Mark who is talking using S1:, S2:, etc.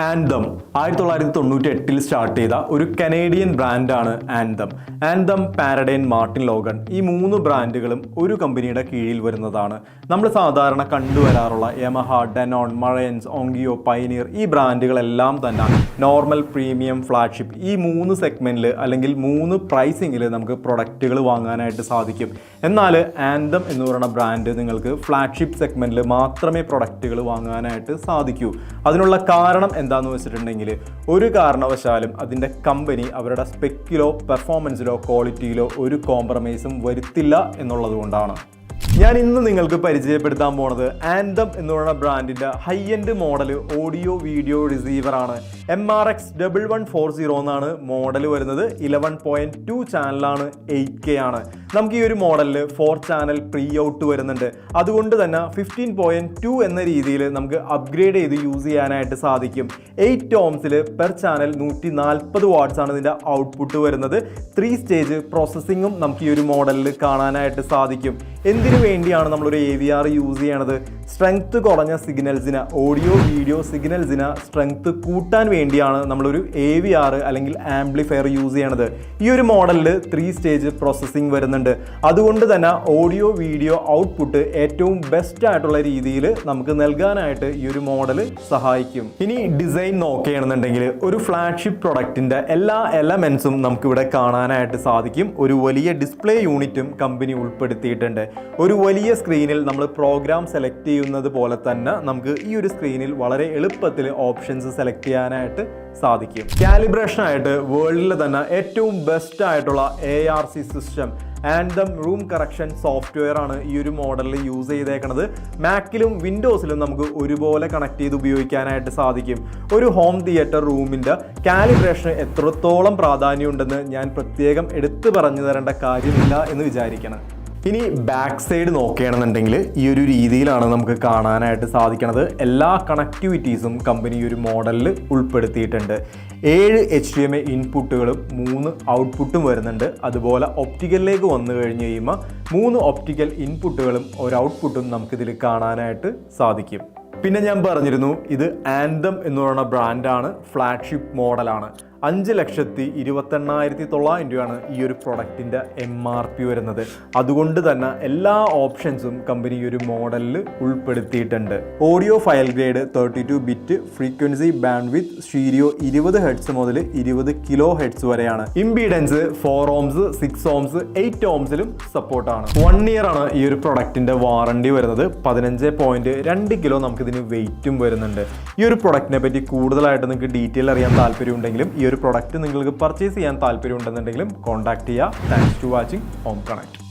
S1: Anthem 1998 start ചെയ്ത ഒരു Canadian ബ്രാൻഡാണ് ആന്തം, പാരഡൈൻ, മാർട്ടിൻ ലോഗൻ. ഈ മൂന്ന് ബ്രാൻഡുകളും ഒരു കമ്പനിയുടെ കീഴിൽ വരുന്നതാണ്. നമ്മൾ സാധാരണ കണ്ടുവരാറുള്ള യമഹ, ഡെനോൺ, മറയൻസ്, ഓങ്കിയോ, പൈനീർ ഈ ബ്രാൻഡുകളെല്ലാം തന്നെ നോർമൽ, പ്രീമിയം, ഫ്ലാഗ്ഷിപ്പ് ഈ മൂന്ന് സെഗ്മെന്റിൽ അല്ലെങ്കിൽ മൂന്ന് പ്രൈസിങ്ങിൽ നമുക്ക് പ്രൊഡക്റ്റുകൾ വാങ്ങാനായിട്ട് സാധിക്കും. എന്നാൽ ആന്തം എന്ന് പറയുന്ന ബ്രാൻഡ് നിങ്ങൾക്ക് ഫ്ലാഗ്ഷിപ്പ് സെഗ്മെന്റിൽ മാത്രമേ പ്രൊഡക്റ്റുകൾ വാങ്ങാനായിട്ട് സാധിക്കൂ. അതിനുള്ള കാരണം എന്താണെന്ന് വെച്ചിട്ടുണ്ടെങ്കിൽ ഒരു കാരണവശാലും അതിൻ്റെ കമ്പനി അവരുടെ സ്പെക്കിലോ പെർഫോമൻസിലോ ക്വാളിറ്റിയിലോ ഒരു കോംപ്രമൈസും വരുത്തില്ല എന്നുള്ളത് കൊണ്ടാണ്. ഞാൻ ഇന്ന് നിങ്ങൾക്ക് പരിചയപ്പെടുത്താൻ പോണത് ആന്തം എന്ന് പറയുന്ന ബ്രാൻഡിൻ്റെ high end model audio video റിസീവറാണ്. MRX 1140 എന്നാണ് മോഡൽ വരുന്നത്. 11.2 ചാനലാണ്, 8K ആണ്. നമുക്ക് ഈ ഒരു മോഡലിൽ 4 ചാനൽ പ്രീ ഔട്ട് വരുന്നുണ്ട്. അതുകൊണ്ട് തന്നെ 15.2 എന്ന രീതിയിൽ നമുക്ക് അപ്ഗ്രേഡ് ചെയ്ത് യൂസ് ചെയ്യാനായിട്ട് സാധിക്കും. 8 ohmസിൽ പെർ ചാനൽ 140 വാട്ട്സ് ആണ് ഇതിൻ്റെ ഔട്ട്പുട്ട് വരുന്നത്. 3 സ്റ്റേജ് പ്രോസസ്സിങ്ങും നമുക്ക് ഈ ഒരു മോഡലിൽ കാണാനായിട്ട് സാധിക്കും. എന്തിനു വേണ്ടിയാണ് നമ്മളൊരു AVR യൂസ് ചെയ്യണത്? സ്ട്രെങ്ത് കുറഞ്ഞ സിഗ്നൽസിന്, ഓഡിയോ വീഡിയോ സിഗ്നൽസിന് സ്ട്രെങ്ത് കൂട്ടാൻ വേണ്ടിയാണ് നമ്മളൊരു AVR അല്ലെങ്കിൽ ആംപ്ലിഫയർ യൂസ് ചെയ്യണത്. ഈ ഒരു മോഡലിൽ 3 സ്റ്റേജ് പ്രോസസ്സിംഗ് വരുന്നുണ്ട്. അതുകൊണ്ട് തന്നെ ഓഡിയോ വീഡിയോ ഔട്ട്പുട്ട് ഏറ്റവും ബെസ്റ്റ് ആയിട്ടുള്ള രീതിയിൽ നമുക്ക് നൽകാനായിട്ട് ഈ ഒരു മോഡൽ സഹായിക്കും. ഇനി ഡിസൈൻ നോക്കുകയാണെന്നുണ്ടെങ്കിൽ ഒരു ഫ്ലാഗ്ഷിപ്പ് പ്രൊഡക്റ്റിൻ്റെ എല്ലാ എലമെൻസും നമുക്കിവിടെ കാണാനായിട്ട് സാധിക്കും. ഒരു വലിയ ഡിസ്പ്ലേ യൂണിറ്റും കമ്പനി ഉൾപ്പെടുത്തിയിട്ടുണ്ട്. ഒരു വലിയ സ്ക്രീനിൽ നമ്മൾ പ്രോഗ്രാം സെലക്ട് ചെയ്യുന്നത് പോലെ തന്നെ നമുക്ക് ഈ ഒരു സ്ക്രീനിൽ വളരെ എളുപ്പത്തിൽ ഓപ്ഷൻസ് സെലക്ട് ചെയ്യാനായിട്ട് സാധിക്കും. കാലിബ്രേഷനായിട്ട് വേൾഡിൽ തന്നെ ഏറ്റവും ബെസ്റ്റ് ആയിട്ടുള്ള ARC system anthem room correction software ആണ് ഈ ഒരു മോഡലിൽ യൂസ് ചെയ്തേക്കുന്നത്. മാക്കിലും വിൻഡോസിലും നമുക്ക് ഒരുപോലെ കണക്ട് ചെയ്ത് ഉപയോഗിക്കാനായിട്ട് സാധിക്കും. ഒരു ഹോം തിയേറ്റർ റൂമിൻ്റെ കാലിബ്രേഷന് എത്രത്തോളം പ്രാധാന്യമുണ്ടെന്ന് ഞാൻ പ്രത്യേകം എടുത്തു പറഞ്ഞു തരേണ്ട കാര്യമില്ല എന്ന് വിചാരിക്കണം. ഇനി ബാക്ക് സൈഡ് നോക്കുകയാണെന്നുണ്ടെങ്കിൽ ഈ ഒരു രീതിയിലാണ് നമുക്ക് കാണാനായിട്ട് സാധിക്കുന്നത്. എല്ലാ കണക്ടിവിറ്റീസും കമ്പനി ഈ ഒരു മോഡലിൽ ഉൾപ്പെടുത്തിയിട്ടുണ്ട്. 7 HDMI ഇൻപുട്ടുകളും 3 ഔട്ട്പുട്ടും വരുന്നുണ്ട്. അതുപോലെ ഒപ്റ്റിക്കലിലേക്ക് വന്നു കഴിഞ്ഞ് കഴിയുമ്പോൾ 3 ഒപ്റ്റിക്കൽ ഇൻപുട്ടുകളും ഒരു ഔട്ട്പുട്ടും നമുക്കിതിൽ കാണാനായിട്ട് സാധിക്കും. പിന്നെ ഞാൻ പറഞ്ഞിരുന്നു ഇത് ആന്തം എന്ന് പറയുന്ന ബ്രാൻഡാണ്, ഫ്ലാഗ്ഷിപ്പ് മോഡലാണ്. 5,28,900 രൂപയാണ് ഈ ഒരു പ്രൊഡക്റ്റിൻ്റെ MRP വരുന്നത്. അതുകൊണ്ട് തന്നെ എല്ലാ ഓപ്ഷൻസും കമ്പനി ഈ ഒരു മോഡലിൽ ഉൾപ്പെടുത്തിയിട്ടുണ്ട്. Audio file grade 32 bit, frequency band വിത്ത് സ്റ്റീരിയോ 20 Hz മുതൽ 20 kHz വരെയാണ്. ഇംപീഡൻസ് 4 ohms, 6 ohms, 8 ohmസിലും സപ്പോർട്ടാണ്. 1 ഇയർ ആണ് ഈ ഒരു പ്രൊഡക്റ്റിൻ്റെ വാറണ്ടി വരുന്നത്. 15.2 കിലോ നമുക്കിതിന് വെയിറ്റും വരുന്നുണ്ട്. ഈ ഒരു പ്രൊഡക്റ്റിനെ പറ്റി കൂടുതലായിട്ട് നിങ്ങൾക്ക് ഡീറ്റെയിൽ അറിയാൻ താല്പര്യമുണ്ടെങ്കിലും ഈ ഒരു പ്രൊഡക്റ്റ് നിങ്ങൾക്ക് പർച്ചേസ് ചെയ്യാൻ താല്പര്യമുണ്ടെന്നുണ്ടെങ്കിലും കോൺടാക്ട് ചെയ്യുക. Thanks to watching Home connect.